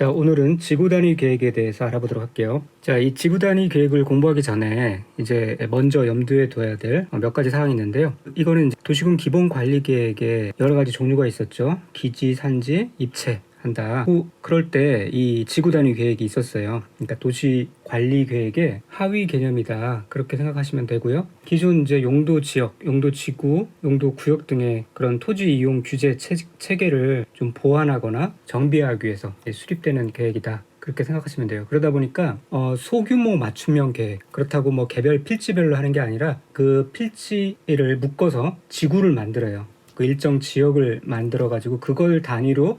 자, 오늘은 지구 단위 계획에 대해서 알아보도록 할게요. 자, 이 지구 단위 계획을 공부하기 전에 이제 먼저 염두에 둬야 될 몇 가지 사항이 있는데요. 이거는 이제 도시군 기본 관리 계획에 여러 가지 종류가 있었죠. 기지, 산지, 입체 한다. 그럴 때 이 지구 단위 계획이 있었어요. 그러니까 도시 관리 계획의 하위 개념이다. 그렇게 생각하시면 되고요. 기존 이제 용도 지역, 용도 지구, 용도 구역 등의 그런 토지 이용 규제 체계를 좀 보완하거나 정비하기 위해서 수립되는 계획이다. 그렇게 생각하시면 돼요. 그러다 보니까 소규모 맞춤형 계획, 그렇다고 뭐 개별 필지별로 하는 게 아니라 그 필지를 묶어서 지구를 만들어요. 그 일정 지역을 만들어 가지고 그걸 단위로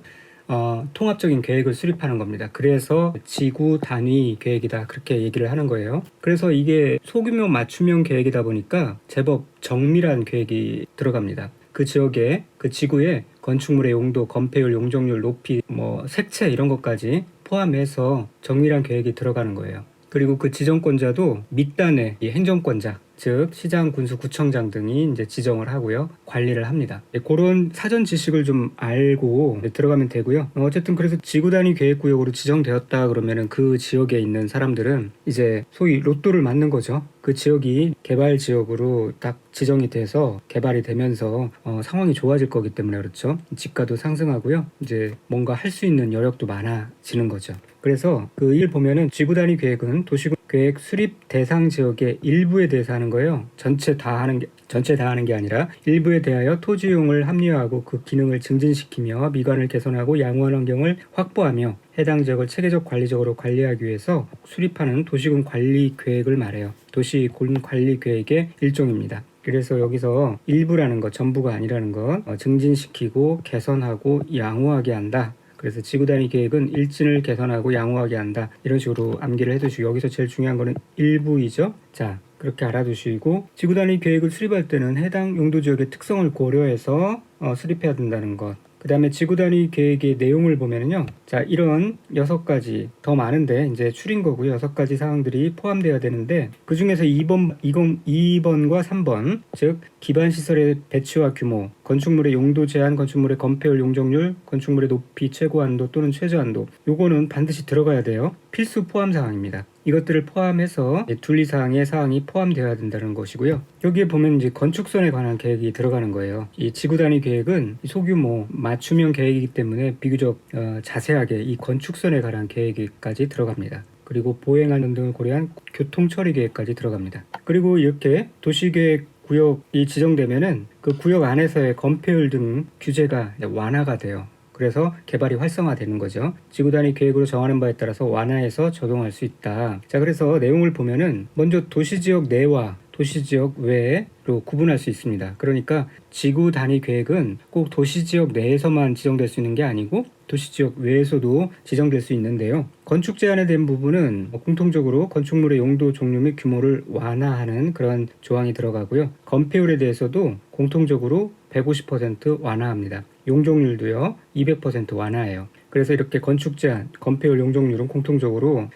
통합적인 계획을 수립하는 겁니다. 그래서 지구 단위 계획이다, 그렇게 얘기를 하는 거예요. 그래서 이게 소규모 맞춤형 계획이다 보니까 제법 정밀한 계획이 들어갑니다. 그 지역에, 그 지구에 건축물의 용도, 건폐율, 용적률, 높이, 뭐 색채 이런 것까지 포함해서 정밀한 계획이 들어가는 거예요. 그리고 그 지정권자도 밑단의 이 행정권자, 즉 시장, 군수, 구청장 등이 이제 지정을 하고요, 관리를 합니다. 그런 사전 지식을 좀 알고 들어가면 되고요. 어쨌든 그래서 지구 단위 계획구역으로 지정되었다 그러면은 그 지역에 있는 사람들은 이제 소위 로또를 맞는 거죠. 그 지역이 개발 지역으로 딱 지정이 돼서 개발이 되면서 상황이 좋아질 거기 때문에 그렇죠. 집가도 상승하고요. 이제 뭔가 할 수 있는 여력도 많아지는 거죠. 그래서 그 일 보면은 지구 단위 계획은 도시군 계획 수립 대상 지역의 일부에 대해서 하는 거예요. 전체 다 하는 게 아니라 일부에 대하여 토지 이용을 합리화하고 그 기능을 증진시키며 미관을 개선하고 양호한 환경을 확보하며 해당 지역을 체계적 관리적으로 관리하기 위해서 수립하는 도시군 관리 계획을 말해요. 도시군 관리 계획의 일종입니다. 그래서 여기서 일부라는 것, 전부가 아니라는 것, 증진시키고 개선하고 양호하게 한다. 그래서 지구 단위 계획은 일진을 개선하고 양호하게 한다. 이런 식으로 암기를 해두시고, 여기서 제일 중요한 거는 일부이죠. 자, 그렇게 알아두시고, 지구 단위 계획을 수립할 때는 해당 용도 지역의 특성을 고려해서 수립해야 된다는 것. 그 다음에 지구 단위 계획의 내용을 보면은요. 자, 이런 6가지, 더 많은데 이제 줄인 거고요. 6가지 사항들이 포함되어야 되는데, 그 중에서 2번과 3번, 즉 기반시설의 배치와 규모, 건축물의 용도 제한, 건축물의 건폐율, 용적률, 건축물의 높이 최고 한도 또는 최저 한도, 요거는 반드시 들어가야 돼요. 필수 포함 사항입니다. 이것들을 포함해서 둘리사항의 사항이 포함되어야 된다는 것이고요. 여기에 보면 이제 건축선에 관한 계획이 들어가는 거예요. 이 지구 단위 계획은 소규모 맞춤형 계획이기 때문에 비교적 자세하게 이 건축선에 관한 계획까지 들어갑니다. 그리고 보행하는 등을 고려한 교통처리 계획까지 들어갑니다. 그리고 이렇게 도시계획 구역이 지정되면은 그 구역 안에서의 건폐율 등 규제가 완화가 돼요. 그래서 개발이 활성화되는 거죠. 지구 단위 계획으로 정하는 바에 따라서 완화해서 적용할 수 있다. 자, 그래서 내용을 보면은 먼저 도시지역 내와 도시지역 외로 구분할 수 있습니다. 그러니까 지구 단위 계획은 꼭 도시지역 내에서만 지정될 수 있는 게 아니고 도시지역 외에서도 지정될 수 있는데요. 건축 제한에 대한 부분은 공통적으로 건축물의 용도, 종류 및 규모를 완화하는 그런 조항이 들어가고요. 건폐율에 대해서도 공통적으로 150% 완화합니다. 용적률도요 200% 완화해요. 그래서 이렇게 건축 제한, 건폐율, 용적률은 공통적으로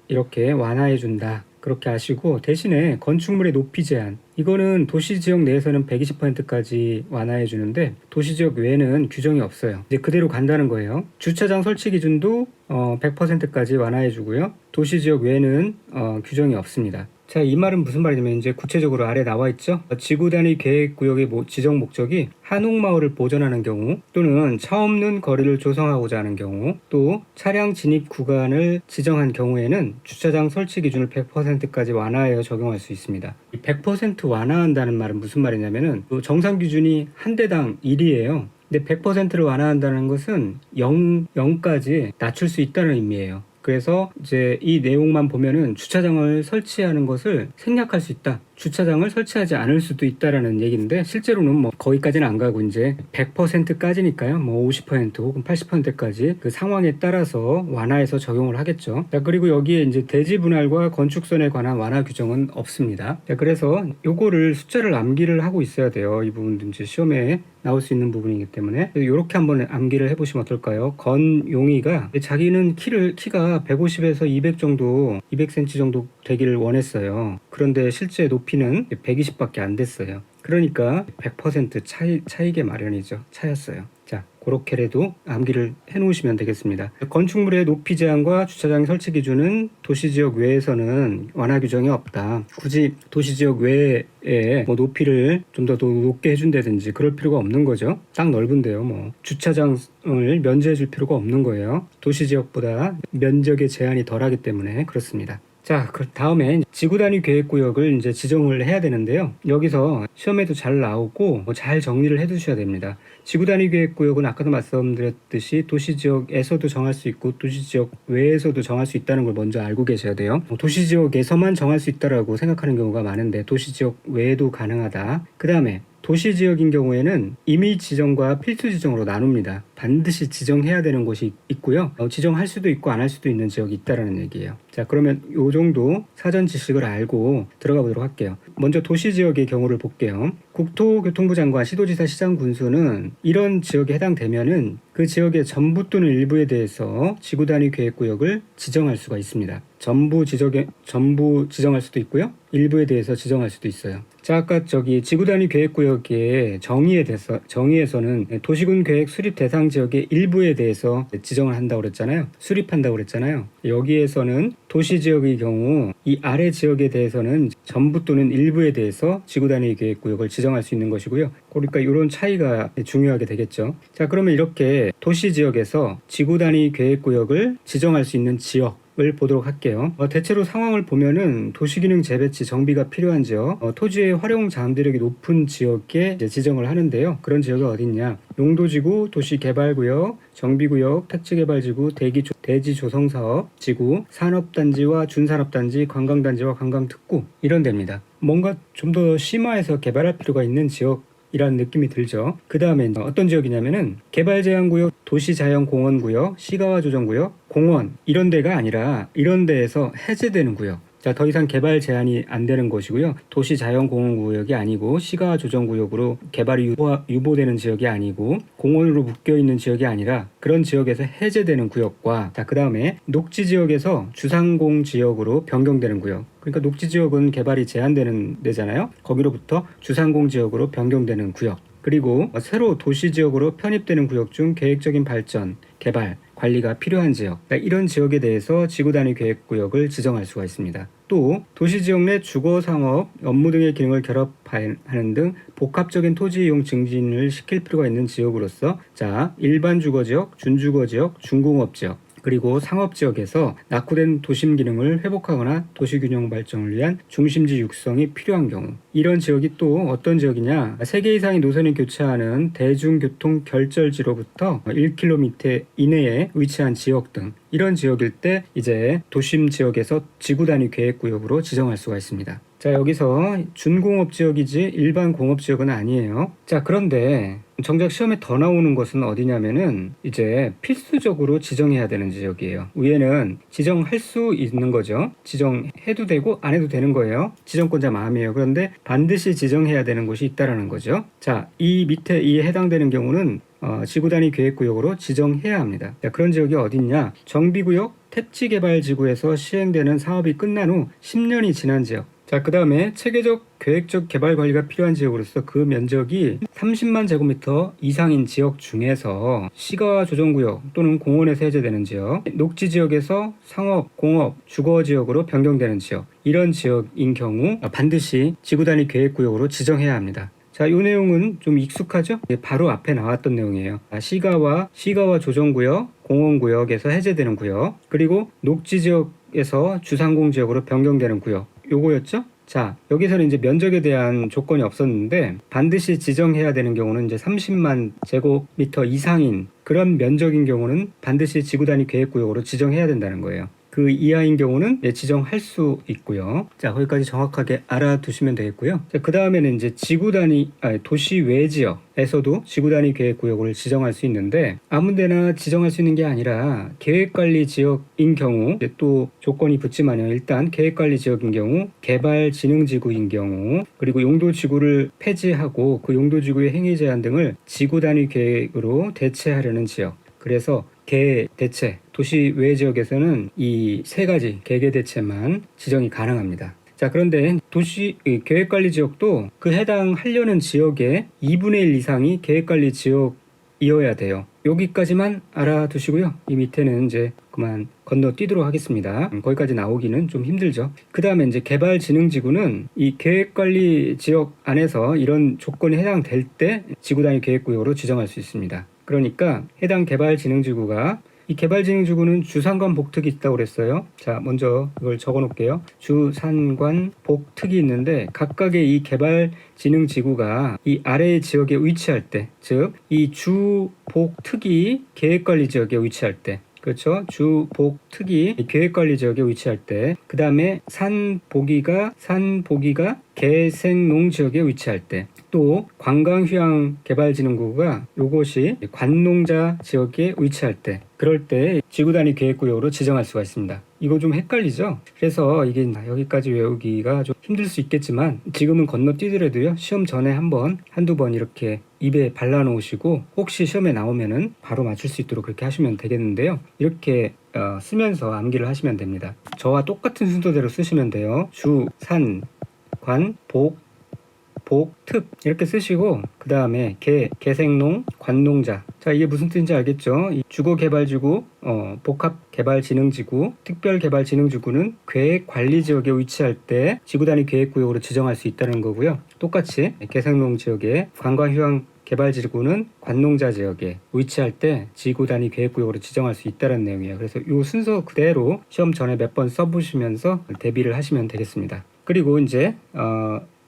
이렇게 완화해 준다. 그렇게 아시고, 대신에 건축물의 높이 제한, 이거는 도시지역 내에서는 120%까지 완화해 주는데 도시지역 외에는 규정이 없어요. 이제 그대로 간다는 거예요. 주차장 설치 기준도 100%까지 완화해 주고요. 도시지역 외에는 규정이 없습니다. 자, 이 말은 무슨 말이냐면 이제 구체적으로 아래 나와 있죠. 지구 단위 계획 구역의 지정 목적이 한옥마을을 보존하는 경우, 또는 차 없는 거리를 조성하고자 하는 경우, 또 차량 진입 구간을 지정한 경우에는 주차장 설치 기준을 100%까지 완화하여 적용할 수 있습니다. 100% 완화한다는 말은 무슨 말이냐면은 정상 기준이 한 대당 1이에요. 근데 100%를 완화한다는 것은 0까지 낮출 수 있다는 의미예요. 그래서 이제 이 내용만 보면은 주차장을 설치하는 것을 생략할 수 있다. 주차장을 설치하지 않을 수도 있다라는 얘기인데, 실제로는 뭐 거기까지는 안 가고 이제 100%까지니까요. 뭐 50% 혹은 80%까지 그 상황에 따라서 완화해서 적용을 하겠죠. 자, 그리고 여기에 이제 대지 분할과 건축선에 관한 완화 규정은 없습니다. 자, 그래서 요거를 숫자를 암기를 하고 있어야 돼요. 이 부분도 이제 시험에 나올 수 있는 부분이기 때문에 이렇게 한번 암기를 해보시면 어떨까요? 건용이가 자기는 키가 150에서 200 정도, 200cm 정도 되기를 원했어요. 그런데 실제 높이는 120밖에 안 됐어요. 그러니까 100% 차이게 마련이죠. 차였어요. 자, 그렇게라도 암기를 해 놓으시면 되겠습니다. 건축물의 높이 제한과 주차장 설치 기준은 도시지역 외에서는 완화 규정이 없다. 굳이 도시지역 외에 뭐 높이를 좀 더 높게 해준다든지 그럴 필요가 없는 거죠. 딱 넓은데요. 뭐 주차장을 면제해 줄 필요가 없는 거예요. 도시지역보다 면적의 제한이 덜하기 때문에 그렇습니다. 자, 그 다음에 지구 단위 계획구역을 이제 지정을 해야 되는데요. 여기서 시험에도 잘 나오고 잘 정리를 해 두셔야 됩니다. 지구 단위 계획구역은 아까도 말씀드렸듯이 도시지역에서도 정할 수 있고 도시지역 외에서도 정할 수 있다는 걸 먼저 알고 계셔야 돼요. 도시지역에서만 정할 수 있다라고 생각하는 경우가 많은데 도시지역 외에도 가능하다. 그 다음에 도시지역인 경우에는 임의 지정과 필수 지정으로 나눕니다. 반드시 지정해야 되는 곳이 있고요. 지정할 수도 있고 안 할 수도 있는 지역이 있다라는 얘기예요. 자, 그러면 이 정도 사전 지식을 알고 들어가 보도록 할게요. 먼저 도시지역의 경우를 볼게요. 국토교통부 장관, 시도지사, 시장, 군수는 이런 지역에 해당되면은 그 지역의 전부 또는 일부에 대해서 지구 단위 계획구역을 지정할 수가 있습니다. 전부 지정할 수도 있고요. 일부에 대해서 지정할 수도 있어요. 자, 아까 지구 단위 계획구역의 정의에서는 도시군 계획 수립 대상 지역의 일부에 대해서 지정을 한다고 그랬잖아요. 수립한다고 그랬잖아요. 여기에서는 도시지역의 경우 이 아래 지역에 대해서는 전부 또는 일부에 대해서 지구 단위 계획구역을 지정할 수 있는 것이고요. 그러니까 이런 차이가 중요하게 되겠죠. 자, 그러면 이렇게 도시지역에서 지구 단위 계획구역을 지정할 수 있는 지역을 보도록 할게요. 대체로 상황을 보면은 도시기능 재배치 정비가 필요한 지역, 토지의 활용 잠재력이 높은 지역에 지정을 하는데요. 그런 지역이 어딨냐? 용도지구, 도시개발구역, 정비구역, 택지개발지구, 대지조성사업, 지구, 산업단지와 준산업단지, 관광단지와 관광특구 이런 데입니다. 뭔가 좀 더 심화해서 개발할 필요가 있는 지역이라는 느낌이 들죠. 그 다음에 어떤 지역이냐면은 개발제한구역, 도시자연공원구역, 시가화조정구역, 공원 이런 데가 아니라 이런 데에서 해제되는 구역. 자, 더 이상 개발 제한이 안 되는 것이고요. 도시자연공원구역이 아니고 시가조정구역으로 개발이 유보되는 지역이 아니고 공원으로 묶여있는 지역이 아니라 그런 지역에서 해제되는 구역과 자, 그 다음에 녹지지역에서 주상공지역으로 변경되는 구역. 그러니까 녹지지역은 개발이 제한되는 데잖아요. 거기로부터 주상공지역으로 변경되는 구역. 그리고 새로 도시지역으로 편입되는 구역 중 계획적인 발전, 개발, 관리가 필요한 지역, 이런 지역에 대해서 지구단위 계획구역을 지정할 수가 있습니다. 또 도시지역 내 주거, 상업, 업무 등의 기능을 결합하는 등 복합적인 토지 이용 증진을 시킬 필요가 있는 지역으로서 자, 일반 주거지역, 준주거지역, 중공업지역, 그리고 상업지역에서 낙후된 도심 기능을 회복하거나 도시균형 발전을 위한 중심지 육성이 필요한 경우 이런 지역이 또 어떤 지역이냐 3개 이상의 노선이 교차하는 대중교통 결절지로부터 1km 이내에 위치한 지역 등 이런 지역일 때 이제 도심 지역에서 지구 단위 계획구역으로 지정할 수가 있습니다. 자, 여기서 준공업지역이지 일반 공업지역은 아니에요. 자, 그런데 정작 시험에 더 나오는 것은 어디냐면은 이제 필수적으로 지정해야 되는 지역이에요. 위에는 지정할 수 있는 거죠. 지정해도 되고 안 해도 되는 거예요. 지정권자 마음이에요. 그런데 반드시 지정해야 되는 곳이 있다라는 거죠. 자, 이 밑에 이에 해당되는 경우는 지구단위 계획구역으로 지정해야 합니다. 자, 그런 지역이 어딨냐? 정비구역, 택지개발지구에서 시행되는 사업이 끝난 후 10년이 지난 지역. 자, 그 다음에 체계적 계획적 개발 관리가 필요한 지역으로서 그 면적이 30만 제곱미터 이상인 지역 중에서 시가 조정구역 또는 공원에서 해제되는 지역, 녹지지역에서 상업, 공업, 주거지역으로 변경되는 지역 이런 지역인 경우 반드시 지구단위 계획구역으로 지정해야 합니다. 자, 이 내용은 좀 익숙하죠? 바로 앞에 나왔던 내용이에요. 시가와 조정구역, 공원구역에서 해제되는 구역, 그리고 녹지지역에서 주상공지역으로 변경되는 구역. 요거였죠? 자, 여기서는 이제 면적에 대한 조건이 없었는데 반드시 지정해야 되는 경우는 이제 30만 제곱미터 이상인 그런 면적인 경우는 반드시 지구단위 계획구역으로 지정해야 된다는 거예요. 그 이하인 경우는 지정할 수 있고요. 자, 거기까지 정확하게 알아두시면 되겠고요. 자, 그 다음에는 이제 도시 외 지역에서도 지구단위 계획구역을 지정할 수 있는데 아무데나 지정할 수 있는 게 아니라 계획관리 지역인 경우 또 조건이 붙지만요. 일단 계획관리 지역인 경우, 개발진흥지구인 경우, 그리고 용도지구를 폐지하고 그 용도지구의 행위 제한 등을 지구단위 계획으로 대체하려는 지역. 그래서 대체, 도시 외 지역에서는 이 3가지 계획 대체만 지정이 가능합니다. 자, 그런데 도시 계획관리 지역도 그 해당하려는 지역의 2분의 1 이상이 계획관리 지역 이어야 돼요. 여기까지만 알아두시고요. 이 밑에는 이제 그만 건너뛰도록 하겠습니다. 거기까지 나오기는 좀 힘들죠. 그 다음에 이제 개발진흥지구는 이 계획관리 지역 안에서 이런 조건이 해당될 때 지구단위 계획구역으로 지정할 수 있습니다. 그러니까 해당 개발진흥지구가 이 개발진흥지구는 주산관 복특이 있다고 그랬어요. 자, 먼저 이걸 적어 놓을게요. 주산관 복특이 있는데 각각의 이 개발진흥지구가 이 아래의 지역에 위치할 때, 즉 이 주복특이 계획관리지역에 위치할 때, 그렇죠. 주복특이 계획관리지역에 위치할 때, 그 다음에 산보기가 개생농지역에 위치할 때, 또 관광휴양개발진흥구가 요것이 관농자 지역에 위치할 때, 그럴 때 지구단위 계획구역으로 지정할 수가 있습니다. 이거 좀 헷갈리죠? 그래서 이게 여기까지 외우기가 좀 힘들 수 있겠지만 지금은 건너뛰더라도요, 시험 전에 한두 번 이렇게 입에 발라 놓으시고 혹시 시험에 나오면은 바로 맞출 수 있도록 그렇게 하시면 되겠는데요. 이렇게 쓰면서 암기를 하시면 됩니다. 저와 똑같은 순서대로 쓰시면 돼요. 주, 산, 관, 복특 이렇게 쓰시고, 그 다음에 개생농, 관농자. 자, 이게 무슨 뜻인지 알겠죠? 이 주거개발지구, 복합개발진흥지구, 특별개발진흥지구는 계획관리지역에 위치할 때 지구단위 계획구역으로 지정할 수 있다는 거고요. 똑같이 개생농 지역에 관광휴양개발지구는 관농자 지역에 위치할 때 지구단위 계획구역으로 지정할 수 있다는 내용이에요. 그래서 이 순서 그대로 시험 전에 몇 번 써보시면서 대비를 하시면 되겠습니다. 그리고 이제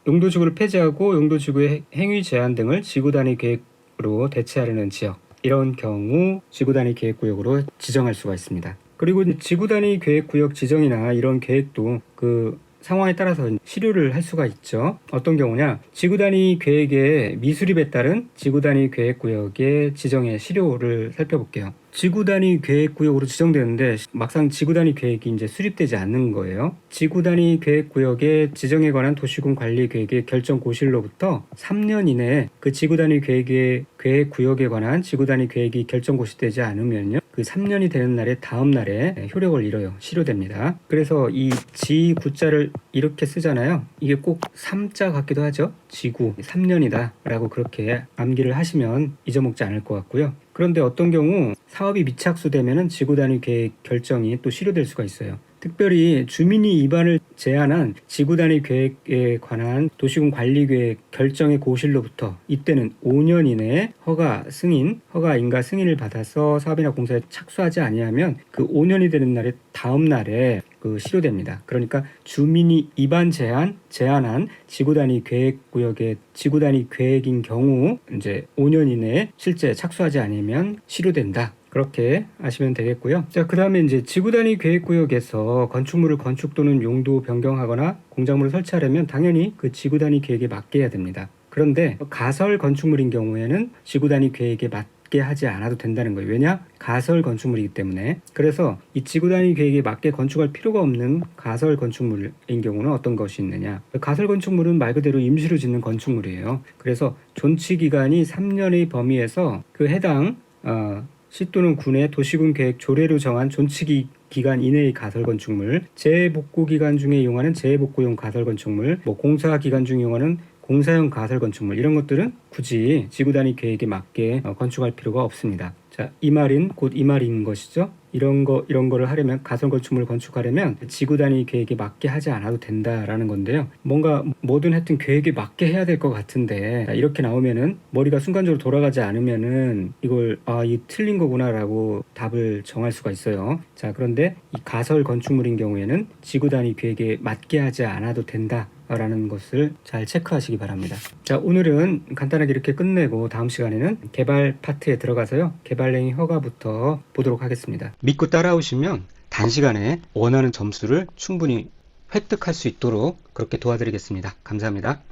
용도지구를 폐지하고 용도지구의 행위 제한 등을 지구단위 계획으로 대체하려는 지역, 이런 경우 지구단위 계획구역으로 지정할 수가 있습니다. 그리고 지구단위 계획구역 지정이나 이런 계획도 그 상황에 따라서 실효를 할 수가 있죠. 어떤 경우냐, 지구단위 계획의 미수립에 따른 지구단위 계획구역의 지정의 실효를 살펴볼게요. 지구단위 계획구역으로 지정되는데 막상 지구단위 계획이 이제 수립되지 않는 거예요. 지구단위 계획구역의 지정에 관한 도시군 관리 계획의 결정 고시일로부터 3년 이내에 그 지구단위 계획구역에 관한 지구단위 계획이 결정 고시되지 않으면요, 그 3년이 되는 날의 다음 날에 효력을 잃어요. 실효됩니다. 그래서 이 지구자를 이렇게 쓰잖아요. 이게 꼭 3자 같기도 하죠. 지구 3년이다 라고 그렇게 암기를 하시면 잊어먹지 않을 것 같고요. 그런데 어떤 경우 사업이 미착수되면 지구단위 계획 결정이 또 실효될 수가 있어요. 특별히 주민이 위반을 제한한 지구단위 계획에 관한 도시군 관리계획 결정의 고시일로부터 이때는 5년 이내에 허가 인가 승인을 받아서 사업이나 공사에 착수하지 아니하면 그 5년이 되는 날의 다음 날에 그 실효됩니다. 그러니까 주민이 위반 제한한 지구단위 계획구역의 지구단위 계획인 경우 이제 5년 이내에 실제 착수하지 않으면 실효된다. 그렇게 아시면 되겠고요. 자, 그 다음에 이제 지구단위 계획구역에서 건축물을 건축 또는 용도 변경하거나 공작물을 설치하려면 당연히 그 지구단위 계획에 맞게 해야 됩니다. 그런데 가설 건축물인 경우에는 지구단위 계획에 맞게 하지 않아도 된다는 거예요. 왜냐? 가설 건축물이기 때문에. 그래서 이 지구단위 계획에 맞게 건축할 필요가 없는 가설 건축물인 경우는 어떤 것이 있느냐? 가설 건축물은 말 그대로 임시로 짓는 건축물이에요. 그래서 존치 기간이 3년의 범위에서 그 해당 시 또는 군의 도시군 계획 조례로 정한 존치 기간 이내의 가설 건축물, 재복구 기간 중에 이용하는 재복구용 가설 건축물, 공사 기간 중에 이용하는 공사용 가설 건축물, 이런 것들은 굳이 지구단위 계획에 맞게 건축할 필요가 없습니다. 자, 이 말인 것이죠. 이런 거를 하려면, 가설 건축물을 건축하려면 지구단위 계획에 맞게 하지 않아도 된다라는 건데요. 뭔가 뭐든 하여튼 계획에 맞게 해야 될 것 같은데, 이렇게 나오면은 머리가 순간적으로 돌아가지 않으면은 이걸 이 틀린 거구나라고 답을 정할 수가 있어요. 자, 그런데 이 가설 건축물인 경우에는 지구단위 계획에 맞게 하지 않아도 된다 라는 것을 잘 체크하시기 바랍니다. 자, 오늘은 간단하게 이렇게 끝내고 다음 시간에는 개발 파트에 들어가서요, 개발행위 허가부터 보도록 하겠습니다. 믿고 따라오시면 단시간에 원하는 점수를 충분히 획득할 수 있도록 그렇게 도와드리겠습니다. 감사합니다.